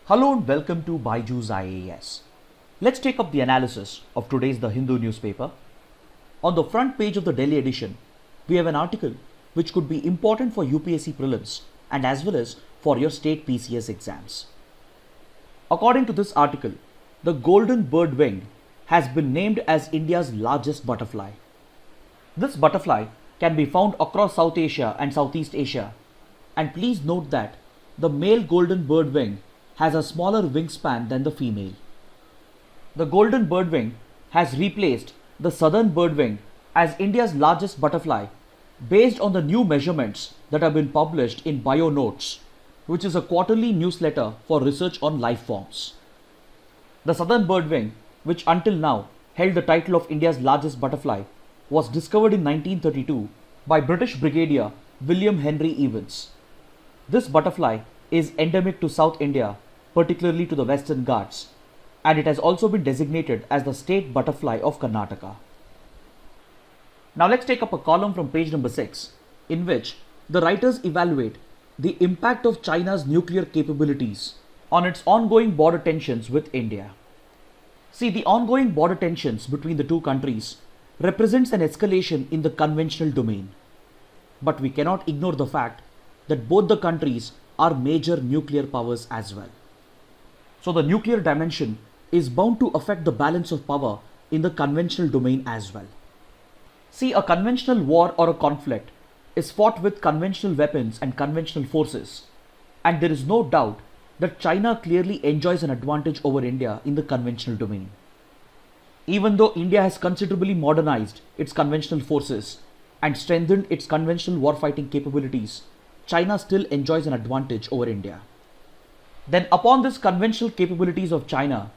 Hello and welcome to Byju's IAS. Let's take up the analysis of today's The Hindu newspaper. On the front page of the Delhi edition, we have an article which could be important for UPSC prelims and as well as for your state PCS exams. According to this article, the golden bird wing has been named as India's largest butterfly. This butterfly can be found across South Asia and Southeast Asia, and please note that the male golden bird wing has a smaller wingspan than the female. The golden birdwing has replaced the southern birdwing as India's largest butterfly based on the new measurements that have been published in BioNotes, which is a quarterly newsletter for research on life forms. The southern birdwing, which until now held the title of India's largest butterfly, was discovered in 1932 by British Brigadier William Henry Evans. This butterfly is endemic to South India, particularly to the Western Ghats, and it has also been designated as the state butterfly of Karnataka. Now let's take up a column from page number 6, in which the writers evaluate the impact of China's nuclear capabilities on its ongoing border tensions with India. See, the ongoing border tensions between the two countries represents an escalation in the conventional domain. But we cannot ignore the fact that both the countries are major nuclear powers as well. So the nuclear dimension is bound to affect the balance of power in the conventional domain as well. See, a conventional war or a conflict is fought with conventional weapons and conventional forces, and there is no doubt that China clearly enjoys an advantage over India in the conventional domain. Even though India has considerably modernized its conventional forces and strengthened its conventional warfighting capabilities, China still enjoys an advantage over India. Then upon this conventional capabilities of China,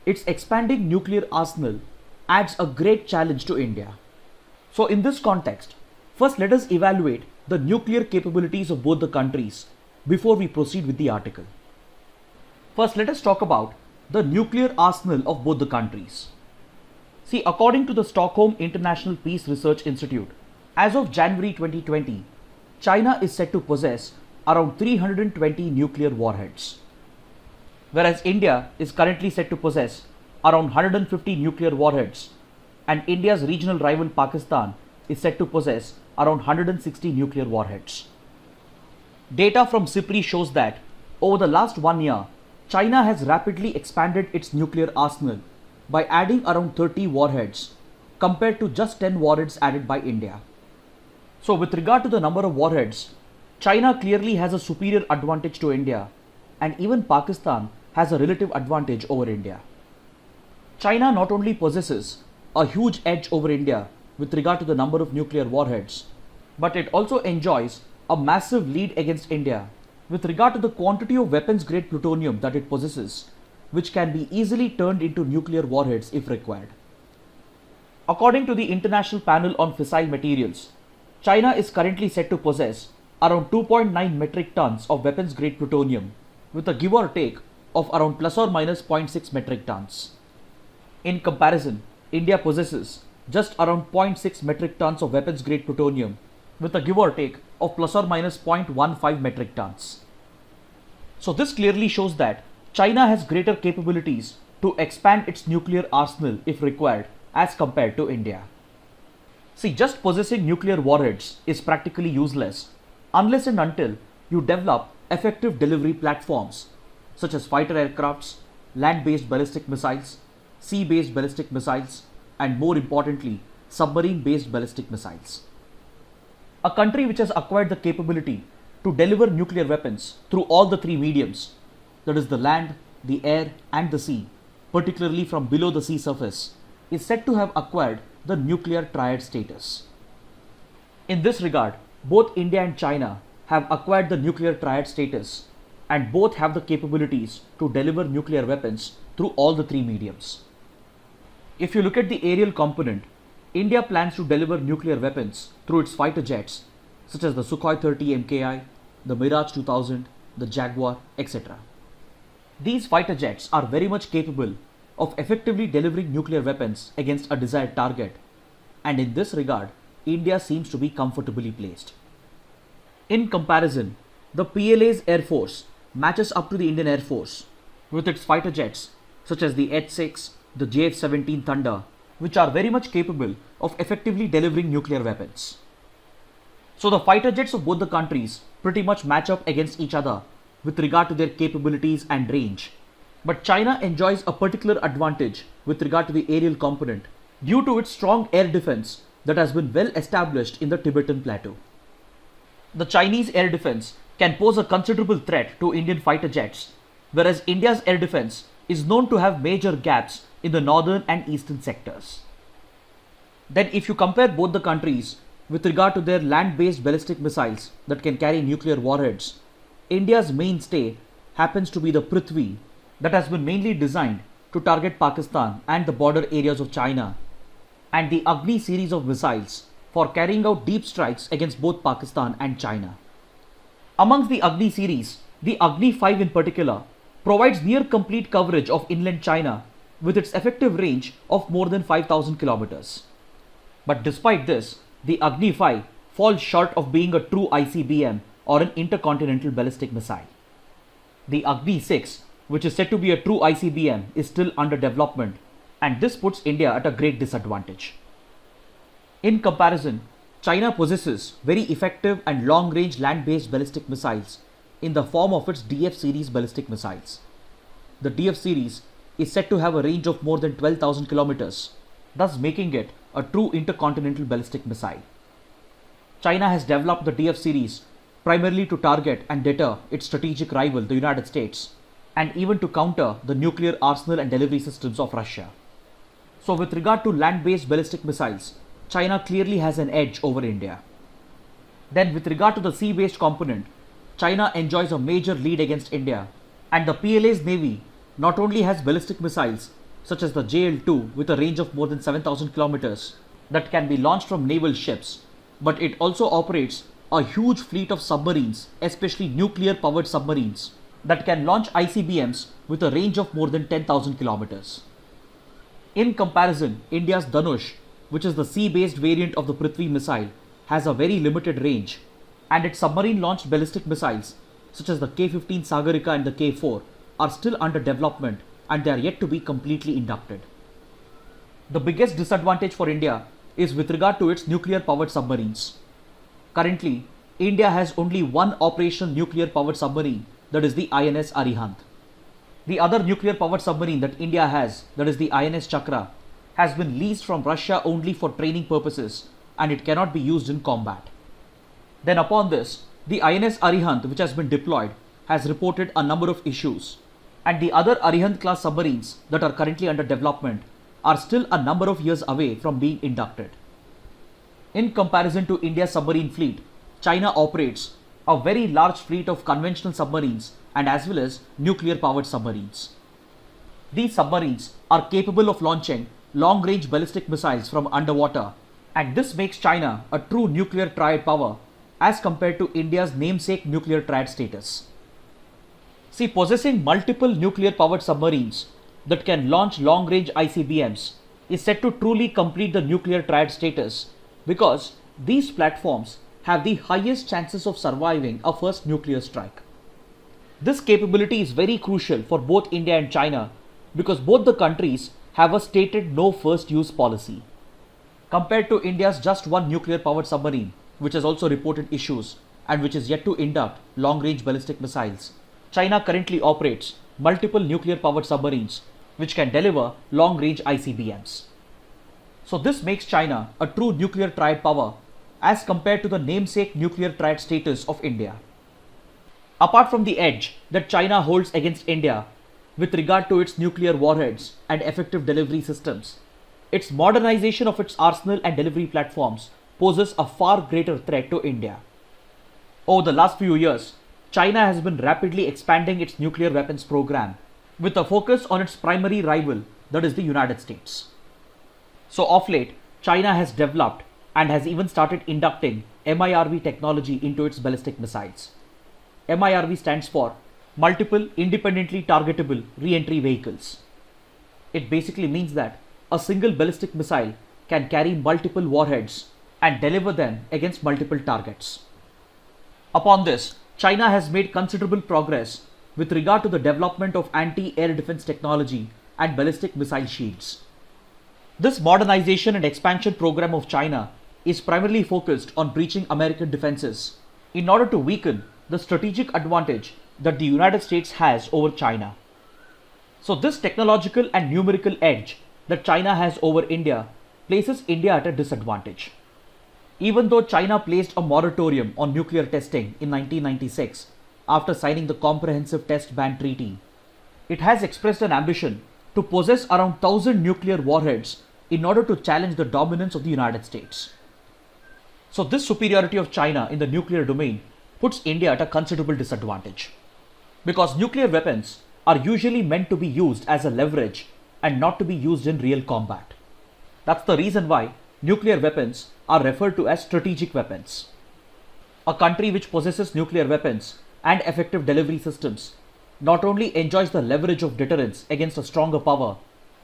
its expanding nuclear arsenal adds a great challenge to India. So in this context, first let us evaluate the nuclear capabilities of both the countries before we proceed with the article. First let us talk about the nuclear arsenal of both the countries. See, according to the Stockholm International Peace Research Institute, as of January 2020, China is said to possess around 320 nuclear warheads, whereas India is currently said to possess around 150 nuclear warheads, and India's regional rival Pakistan is said to possess around 160 nuclear warheads. Data from SIPRI shows that over the last 1 year, China has rapidly expanded its nuclear arsenal by adding around 30 warheads compared to just 10 warheads added by India. So with regard to the number of warheads, China clearly has a superior advantage to India, and even Pakistan has a relative advantage over India. China not only possesses a huge edge over India with regard to the number of nuclear warheads, but it also enjoys a massive lead against India with regard to the quantity of weapons grade plutonium that it possesses, which can be easily turned into nuclear warheads if required. According to the International Panel on Fissile Materials, China is currently said to possess around 2.9 metric tons of weapons grade plutonium with a give or take of around plus or minus 0.6 metric tons. In comparison, India possesses just around 0.6 metric tons of weapons grade plutonium with a give or take of plus or minus 0.15 metric tons. So this clearly shows that China has greater capabilities to expand its nuclear arsenal if required as compared to India. See, just possessing nuclear warheads is practically useless unless and until you develop effective delivery platforms such as fighter aircrafts, land-based ballistic missiles, sea-based ballistic missiles, and more importantly, submarine-based ballistic missiles. A country which has acquired the capability to deliver nuclear weapons through all the three mediums, that is the land, the air, and the sea, particularly from below the sea surface, is said to have acquired the nuclear triad status. In this regard, both India and China have acquired the nuclear triad status, and both have the capabilities to deliver nuclear weapons through all the three mediums. If you look at the aerial component, India plans to deliver nuclear weapons through its fighter jets such as the Sukhoi 30 Mki, the Mirage 2000, the Jaguar, etc. These fighter jets are very much capable of effectively delivering nuclear weapons against a desired target, and in this regard, India seems to be comfortably placed. In comparison, the PLA's Air Force matches up to the Indian Air Force, with its fighter jets such as the H-6, the JF-17 Thunder, which are very much capable of effectively delivering nuclear weapons. So the fighter jets of both the countries pretty much match up against each other with regard to their capabilities and range. But China enjoys a particular advantage with regard to the aerial component due to its strong air defense that has been well established in the Tibetan Plateau. The Chinese air defense can pose a considerable threat to Indian fighter jets, whereas India's air defense is known to have major gaps in the northern and eastern sectors. Then if you compare both the countries with regard to their land-based ballistic missiles that can carry nuclear warheads, India's mainstay happens to be the Prithvi that has been mainly designed to target Pakistan and the border areas of China, and the Agni series of missiles for carrying out deep strikes against both Pakistan and China. Amongst the Agni series, the Agni 5 in particular provides near complete coverage of inland China with its effective range of more than 5,000 kilometers. But despite this, the Agni 5 falls short of being a true ICBM or an intercontinental ballistic missile. The Agni 6, which is said to be a true ICBM, is still under development, and this puts India at a great disadvantage. In comparison, China possesses very effective and long-range land-based ballistic missiles in the form of its DF series ballistic missiles. The DF series is said to have a range of more than 12,000 kilometers, thus making it a true intercontinental ballistic missile. China has developed the DF series primarily to target and deter its strategic rival, the United States, and even to counter the nuclear arsenal and delivery systems of Russia. So with regard to land-based ballistic missiles, China clearly has an edge over India. Then with regard to the sea-based component, China enjoys a major lead against India, and the PLA's navy not only has ballistic missiles such as the JL-2 with a range of more than 7,000 kilometers that can be launched from naval ships, but it also operates a huge fleet of submarines, especially nuclear-powered submarines, that can launch ICBMs with a range of more than 10,000 kilometers. In comparison, India's Dhanush, which is the sea-based variant of the Prithvi missile, has a very limited range, and its submarine-launched ballistic missiles, such as the K-15 Sagarika and the K-4, are still under development and they are yet to be completely inducted. The biggest disadvantage for India is with regard to its nuclear-powered submarines. Currently, India has only one operational nuclear-powered submarine, that is the INS Arihant. The other nuclear-powered submarine that India has, that is the INS Chakra, has been leased from Russia only for training purposes and it cannot be used in combat. Then upon this, the INS Arihant, which has been deployed, has reported a number of issues, and the other Arihant class submarines that are currently under development are still a number of years away from being inducted. In comparison to India's submarine fleet, China operates a very large fleet of conventional submarines and as well as nuclear-powered submarines. These submarines are capable of launching long-range ballistic missiles from underwater, and this makes China a true nuclear triad power as compared to India's namesake nuclear triad status. See, possessing multiple nuclear-powered submarines that can launch long-range ICBMs is said to truly complete the nuclear triad status because these platforms have the highest chances of surviving a first nuclear strike. This capability is very crucial for both India and China because both the countries have a stated no first use policy. Compared to India's just one nuclear-powered submarine, which has also reported issues and which is yet to induct long-range ballistic missiles, China currently operates multiple nuclear-powered submarines which can deliver long-range ICBMs. So this makes China a true nuclear triad power as compared to the namesake nuclear triad status of India. Apart from the edge that China holds against India with regard to its nuclear warheads and effective delivery systems, its modernization of its arsenal and delivery platforms poses a far greater threat to India. Over the last few years, China has been rapidly expanding its nuclear weapons program with a focus on its primary rival, that is the United States. So of late, China has developed and has even started inducting MIRV technology into its ballistic missiles. MIRV stands for Multiple Independently Targetable Re-entry Vehicles. It basically means that a single ballistic missile can carry multiple warheads and deliver them against multiple targets. Upon this, China has made considerable progress with regard to the development of anti-air defense technology and ballistic missile shields. This modernization and expansion program of China is primarily focused on breaching American defenses in order to weaken the strategic advantage that the United States has over China. So this technological and numerical edge that China has over India places India at a disadvantage. Even though China placed a moratorium on nuclear testing in 1996 after signing the Comprehensive Test Ban Treaty, it has expressed an ambition to possess around 1,000 nuclear warheads in order to challenge the dominance of the United States. So this superiority of China in the nuclear domain puts India at a considerable disadvantage, because nuclear weapons are usually meant to be used as a leverage and not to be used in real combat. That's the reason why nuclear weapons are referred to as strategic weapons. A country which possesses nuclear weapons and effective delivery systems not only enjoys the leverage of deterrence against a stronger power,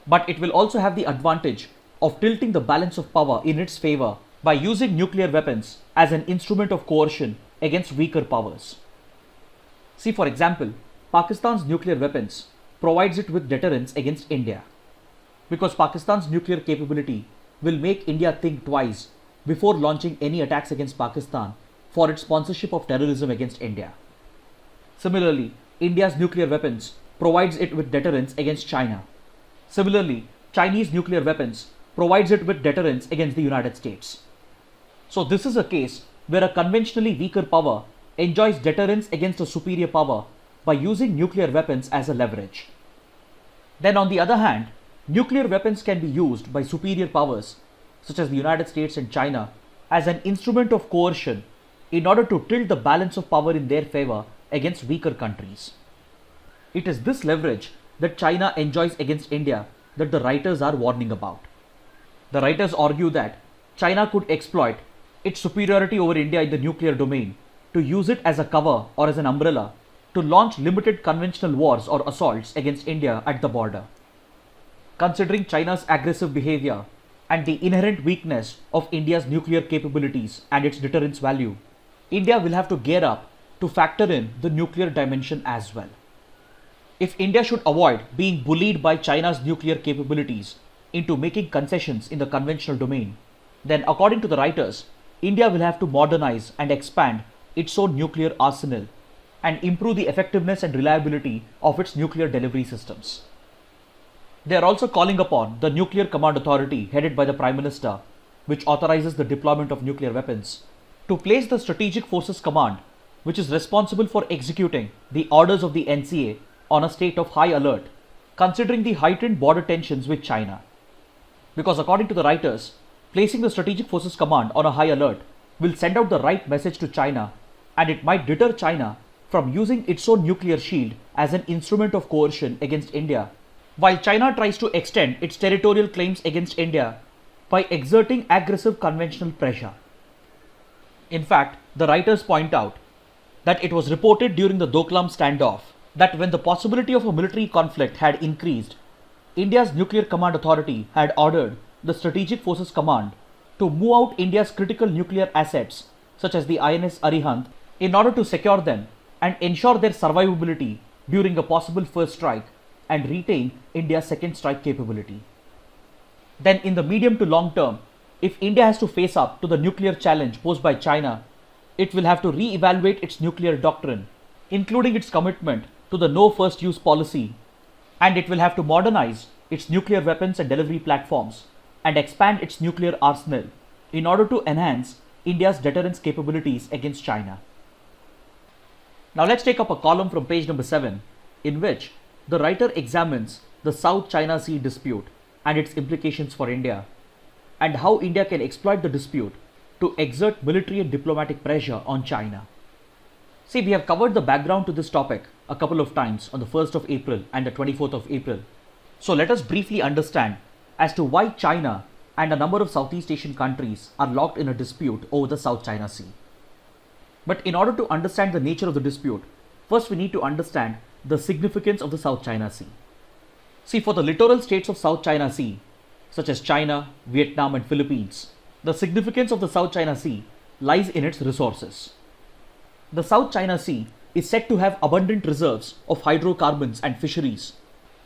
but it will also have the advantage of tilting the balance of power in its favor by using nuclear weapons as an instrument of coercion against weaker powers. See, for example, Pakistan's nuclear weapons provides it with deterrence against India, because Pakistan's nuclear capability will make India think twice before launching any attacks against Pakistan for its sponsorship of terrorism against India. Similarly, India's nuclear weapons provides it with deterrence against China. Similarly, Chinese nuclear weapons provides it with deterrence against the United States. So this is a case where a conventionally weaker power enjoys deterrence against a superior power by using nuclear weapons as a leverage. Then on the other hand, nuclear weapons can be used by superior powers such as the United States and China as an instrument of coercion in order to tilt the balance of power in their favor against weaker countries. It is this leverage that China enjoys against India that the writers are warning about. The writers argue that China could exploit its superiority over India in the nuclear domain to use it as a cover or as an umbrella to launch limited conventional wars or assaults against India at the border. Considering China's aggressive behavior and the inherent weakness of India's nuclear capabilities and its deterrence value, India will have to gear up to factor in the nuclear dimension as well. If India should avoid being bullied by China's nuclear capabilities into making concessions in the conventional domain, then according to the writers, India will have to modernize and expand its own nuclear arsenal and improve the effectiveness and reliability of its nuclear delivery systems. They are also calling upon the Nuclear Command Authority headed by the Prime Minister, which authorizes the deployment of nuclear weapons, to place the Strategic Forces Command, which is responsible for executing the orders of the NCA, on a state of high alert, considering the heightened border tensions with China. Because according to the writers, placing the Strategic Forces Command on a high alert will send out the right message to China, and it might deter China from using its own nuclear shield as an instrument of coercion against India, while China tries to extend its territorial claims against India by exerting aggressive conventional pressure. In fact, the writers point out that it was reported during the Doklam standoff that when the possibility of a military conflict had increased, India's Nuclear Command Authority had ordered the Strategic Forces Command to move out India's critical nuclear assets such as the INS Arihant in order to secure them and ensure their survivability during a possible first strike and retain India's second strike capability. Then in the medium to long term, if India has to face up to the nuclear challenge posed by China, it will have to re-evaluate its nuclear doctrine, including its commitment to the no first use policy, and it will have to modernize its nuclear weapons and delivery platforms and expand its nuclear arsenal in order to enhance India's deterrence capabilities against China. Now let's take up a column from page number 7 in which the writer examines the South China Sea dispute and its implications for India, and how India can exploit the dispute to exert military and diplomatic pressure on China. See, we have covered the background to this topic a couple of times on the 1st of April and the 24th of April. So let us briefly understand as to why China and a number of Southeast Asian countries are locked in a dispute over the South China Sea. But in order to understand the nature of the dispute, first we need to understand the significance of the South China Sea. See, for the littoral states of South China Sea, such as China, Vietnam and Philippines, the significance of the South China Sea lies in its resources. The South China Sea is said to have abundant reserves of hydrocarbons and fisheries,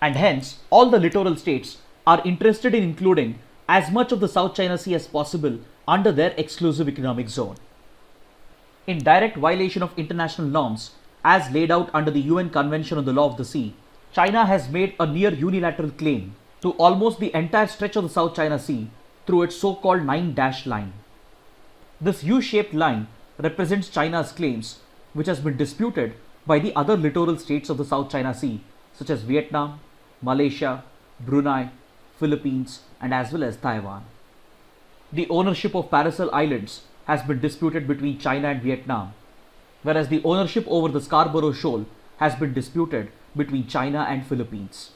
and hence all the littoral states are interested in including as much of the South China Sea as possible under their exclusive economic zone. In direct violation of international norms as laid out under the UN Convention on the Law of the Sea, China has made a near unilateral claim to almost the entire stretch of the South China Sea through its so-called 9-dash line. This U-shaped line represents China's claims, which has been disputed by the other littoral states of the South China Sea, such as Vietnam, Malaysia, Brunei, Philippines, and as well as Taiwan. The ownership of Paracel Islands has been disputed between China and Vietnam, whereas the ownership over the Scarborough Shoal has been disputed between China and Philippines.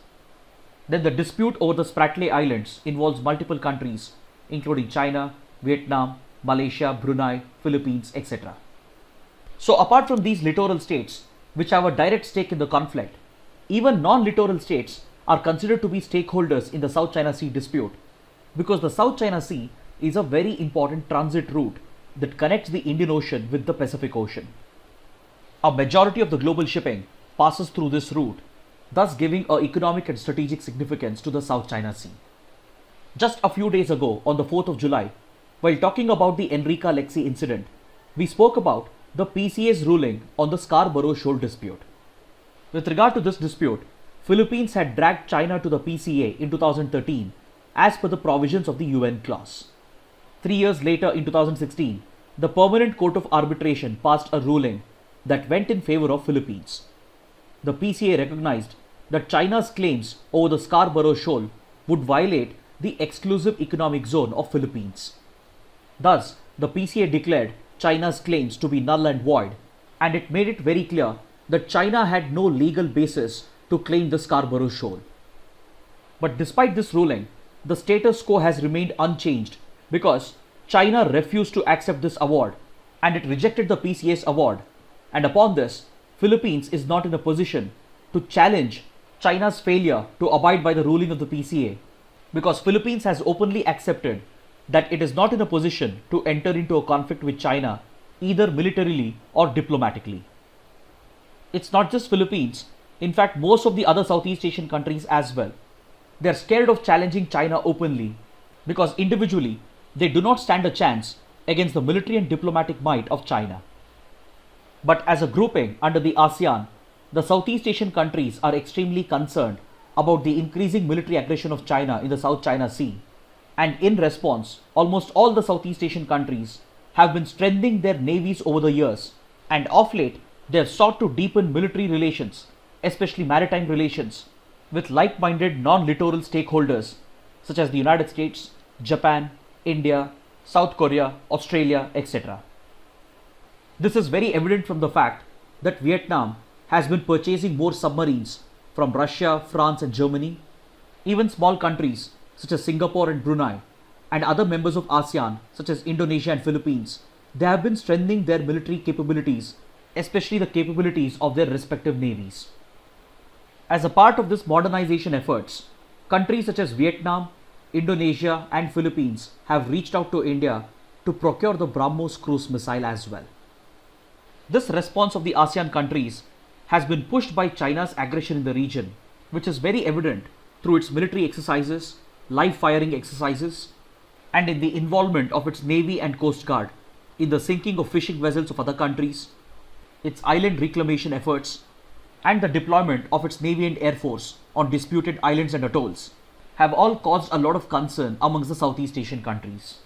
Then the dispute over the Spratly Islands involves multiple countries, including China, Vietnam, Malaysia, Brunei, Philippines, etc. So apart from these littoral states, which have a direct stake in the conflict, even non-littoral states are considered to be stakeholders in the South China Sea dispute, because the South China Sea is a very important transit route that connects the Indian Ocean with the Pacific Ocean. A majority of the global shipping passes through this route, thus giving an economic and strategic significance to the South China Sea. Just a few days ago, on the 4th of July, while talking about the Enrica Lexie incident, we spoke about the PCA's ruling on the Scarborough Shoal dispute. With regard to this dispute, Philippines had dragged China to the PCA in 2013 as per the provisions of the UN clause. 3 years later, in 2016, the Permanent Court of Arbitration passed a ruling that went in favor of Philippines. The PCA recognized that China's claims over the Scarborough Shoal would violate the exclusive economic zone of Philippines. Thus, the PCA declared China's claims to be null and void, and it made it very clear that China had no legal basis to claim the Scarborough Shoal. But despite this ruling, the status quo has remained unchanged because China refused to accept this award and it rejected the PCA's award, and upon this, Philippines is not in a position to challenge China's failure to abide by the ruling of the PCA, because Philippines has openly accepted that it is not in a position to enter into a conflict with China either militarily or diplomatically. It's not just Philippines, in fact most of the other Southeast Asian countries as well. They are scared of challenging China openly because individually they do not stand a chance against the military and diplomatic might of China. But as a grouping under the ASEAN, the Southeast Asian countries are extremely concerned about the increasing military aggression of China in the South China Sea. And in response, almost all the Southeast Asian countries have been strengthening their navies over the years, and of late they have sought to deepen military relations, especially maritime relations, with like-minded non-littoral stakeholders such as the United States, Japan, India, South Korea, Australia, etc. This is very evident from the fact that Vietnam has been purchasing more submarines from Russia, France and Germany. Even small countries such as Singapore and Brunei and other members of ASEAN such as Indonesia and Philippines, they have been strengthening their military capabilities, especially the capabilities of their respective navies. As a part of this modernization efforts, countries such as Vietnam, Indonesia and Philippines have reached out to India to procure the BrahMos cruise missile as well. This response of the ASEAN countries has been pushed by China's aggression in the region, which is very evident through its military exercises, live firing exercises, and in the involvement of its Navy and Coast Guard in the sinking of fishing vessels of other countries, its island reclamation efforts, and the deployment of its Navy and Air Force on disputed islands and atolls have all caused a lot of concern amongst the Southeast Asian countries.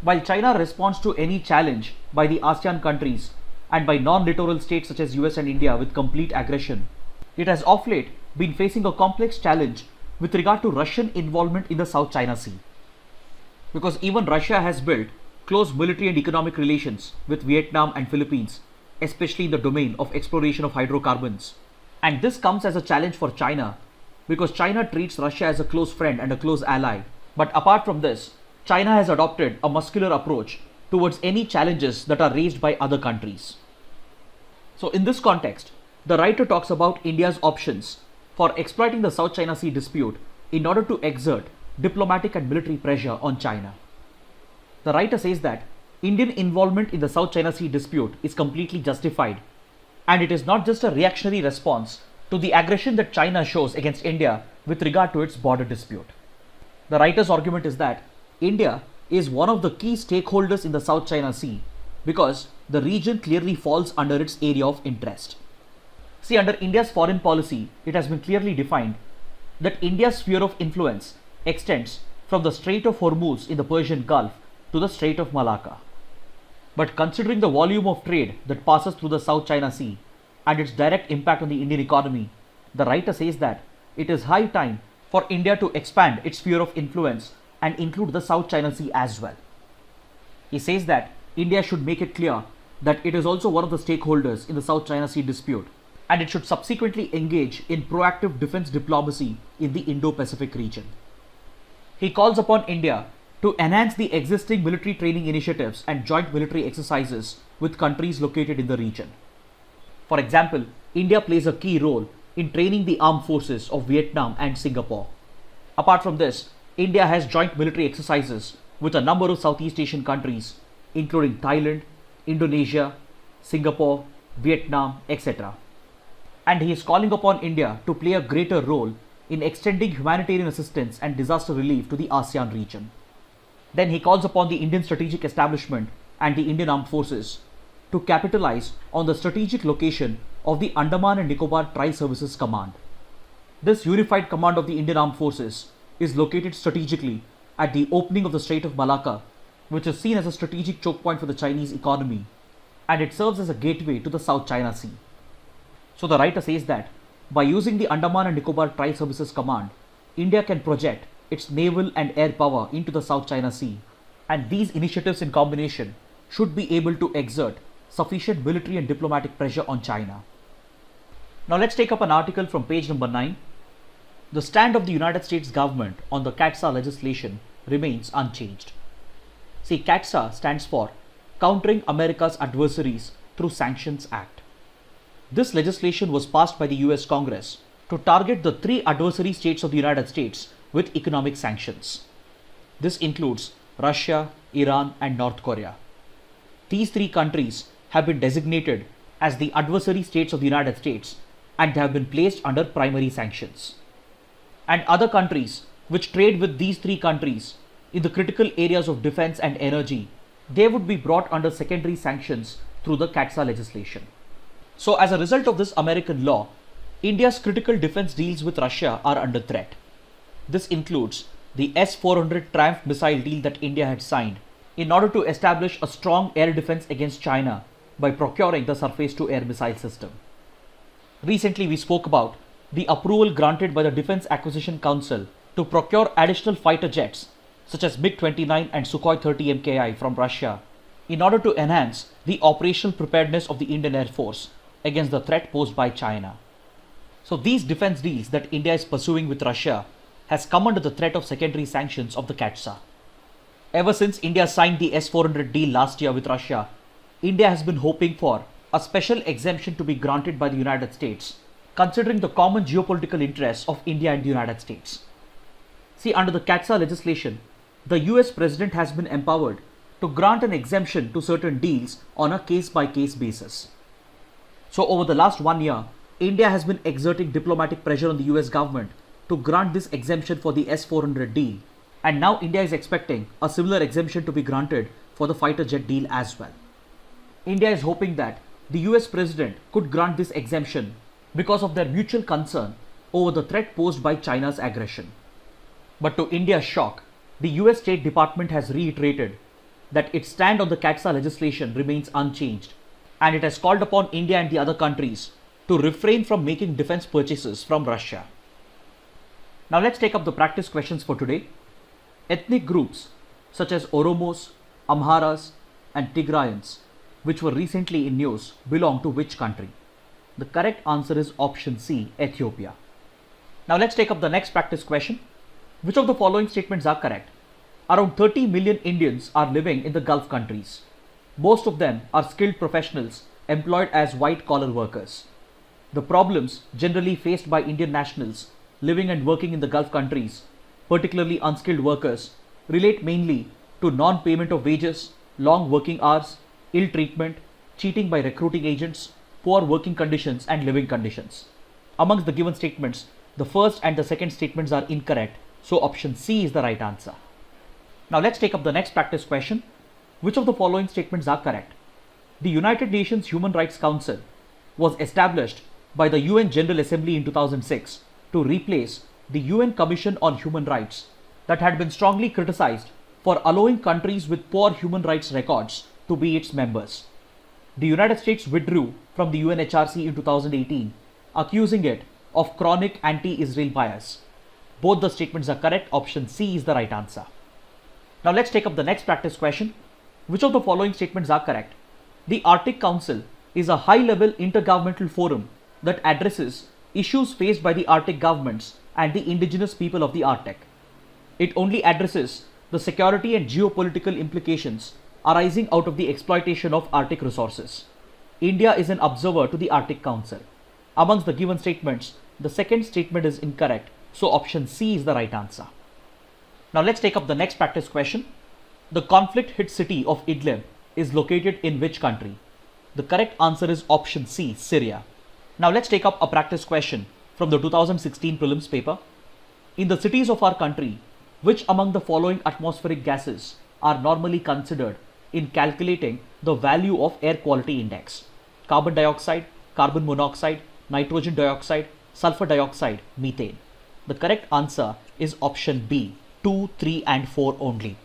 While China responds to any challenge by the ASEAN countries and by non-littoral states such as US and India with complete aggression, it has of late been facing a complex challenge with regard to Russian involvement in the South China Sea. Because even Russia has built close military and economic relations with Vietnam and Philippines, especially in the domain of exploration of hydrocarbons. And this comes as a challenge for China because China treats Russia as a close friend and a close ally. But apart from this, China has adopted a muscular approach towards any challenges that are raised by other countries. So in this context, the writer talks about India's options for exploiting the South China Sea dispute in order to exert diplomatic and military pressure on China. The writer says that Indian involvement in the South China Sea dispute is completely justified And it is not just a reactionary response to the aggression that China shows against India with regard to its border dispute. The writer's argument is that India is one of the key stakeholders in the South China Sea because the region clearly falls under its area of interest. See, under India's foreign policy, it has been clearly defined that India's sphere of influence extends from the Strait of Hormuz in the Persian Gulf to the Strait of Malacca. But considering the volume of trade that passes through the South China Sea and its direct impact on the Indian economy, the writer says that it is high time for India to expand its sphere of influence and include the South China Sea as well. He says that India should make it clear that it is also one of the stakeholders in the South China Sea dispute, and it should subsequently engage in proactive defense diplomacy in the Indo-Pacific region. He calls upon India to enhance the existing military training initiatives and joint military exercises with countries located in the region. For example, India plays a key role in training the armed forces of Vietnam and Singapore. Apart from this, India has joint military exercises with a number of Southeast Asian countries, including Thailand, Indonesia, Singapore, Vietnam, etc. And he is calling upon India to play a greater role in extending humanitarian assistance and disaster relief to the ASEAN region. Then he calls upon the Indian strategic establishment and the Indian Armed Forces to capitalize on the strategic location of the Andaman and Nicobar Tri-Services Command. This unified command of the Indian Armed Forces is located strategically at the opening of the Strait of Malacca, which is seen as a strategic choke point for the Chinese economy, and it serves as a gateway to the South China Sea. So the writer says that by using the Andaman and Nicobar Tri-Services Command, India can project its naval and air power into the South China Sea, and these initiatives in combination should be able to exert sufficient military and diplomatic pressure on China. Now let's take up an article from page number 9. The stand of the United States government on the CAATSA legislation remains unchanged. See, CAATSA stands for Countering America's Adversaries Through Sanctions Act. This legislation was passed by the US Congress to target the three adversary states of the United States with economic sanctions. This includes Russia, Iran, and North Korea. These three countries have been designated as the adversary states of the United States and have been placed under primary sanctions. And other countries which trade with these three countries in the critical areas of defense and energy, they would be brought under secondary sanctions through the CAATSA legislation. So as a result of this American law, India's critical defense deals with Russia are under threat. This includes the S-400 Triumph missile deal that India had signed in order to establish a strong air defense against China by procuring the surface-to-air missile system. Recently we spoke about the approval granted by the Defense Acquisition Council to procure additional fighter jets such as MiG-29 and Sukhoi 30 MKI from Russia in order to enhance the operational preparedness of the Indian Air Force against the threat posed by China. So these defense deals that India is pursuing with Russia has come under the threat of secondary sanctions of the CAATSA. Ever since India signed the S-400 deal last year with Russia, India has been hoping for a special exemption to be granted by the United States, considering the common geopolitical interests of India and the United States. See, under the CAATSA legislation, the US President has been empowered to grant an exemption to certain deals on a case-by-case basis. So over the last 1 year, India has been exerting diplomatic pressure on the US government to grant this exemption for the S-400 deal, and now India is expecting a similar exemption to be granted for the fighter jet deal as well. India is hoping that the US President could grant this exemption because of their mutual concern over the threat posed by China's aggression. But to India's shock, the US State Department has reiterated that its stand on the CAATSA legislation remains unchanged, and it has called upon India and the other countries to refrain from making defense purchases from Russia. Now let's take up the practice questions for today. Ethnic groups such as Oromos, Amharas, and Tigrayans, which were recently in news, belong to which country? The correct answer is option C, Ethiopia. Now let's take up the next practice question. Which of the following statements are correct? Around 30 million Indians are living in the Gulf countries. Most of them are skilled professionals employed as white-collar workers. The problems generally faced by Indian nationals living and working in the Gulf countries, particularly unskilled workers, relate mainly to non-payment of wages, long working hours, ill treatment, cheating by recruiting agents, poor working conditions and living conditions. Amongst the given statements, the first and the second statements are incorrect, so option C is the right answer. Now let's take up the next practice question. Which of the following statements are correct? The United Nations Human Rights Council was established by the UN General Assembly in 2006 to replace the UN Commission on Human Rights that had been strongly criticized for allowing countries with poor human rights records to be its members. The United States withdrew from the UNHRC in 2018, accusing it of chronic anti-Israel bias. Both the statements are correct. Option C is the right answer. Now let's take up the next practice question. Which of the following statements are correct? The Arctic Council is a high-level intergovernmental forum that addresses issues faced by the Arctic governments and the indigenous people of the Arctic. It only addresses the security and geopolitical implications arising out of the exploitation of Arctic resources. India is an observer to the Arctic Council. Amongst the given statements, the second statement is incorrect, so option C is the right answer. Now let's take up the next practice question. The conflict-hit city of Idlib is located in which country? The correct answer is option C, Syria. Now let's take up a practice question from the 2016 prelims paper. In the cities of our country, which among the following atmospheric gases are normally considered in calculating the value of air quality index? Carbon dioxide, carbon monoxide, nitrogen dioxide, sulfur dioxide, methane. The correct answer is option B, 2, 3 and 4 only.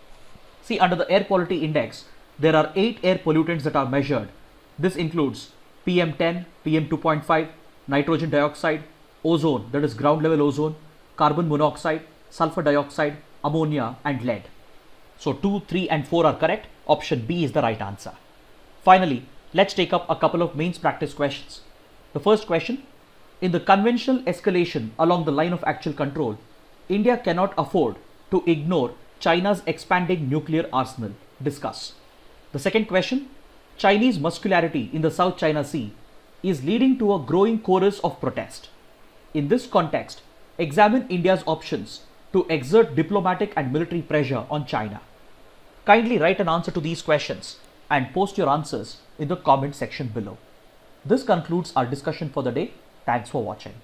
See, under the air quality index, there are 8 air pollutants that are measured. This includes PM10, PM2.5, nitrogen dioxide, ozone, that is ground level ozone, carbon monoxide, sulfur dioxide, ammonia and lead. So 2, 3 and 4 are correct. Option B is the right answer. Finally, let's take up a couple of mains practice questions. The first question, in the conventional escalation along the line of actual control, India cannot afford to ignore China's expanding nuclear arsenal. Discuss. The second question, Chinese muscularity in the South China Sea is leading to a growing chorus of protest. In this context, examine India's options to exert diplomatic and military pressure on China. Kindly write an answer to these questions and post your answers in the comment section below. This concludes our discussion for the day. Thanks for watching.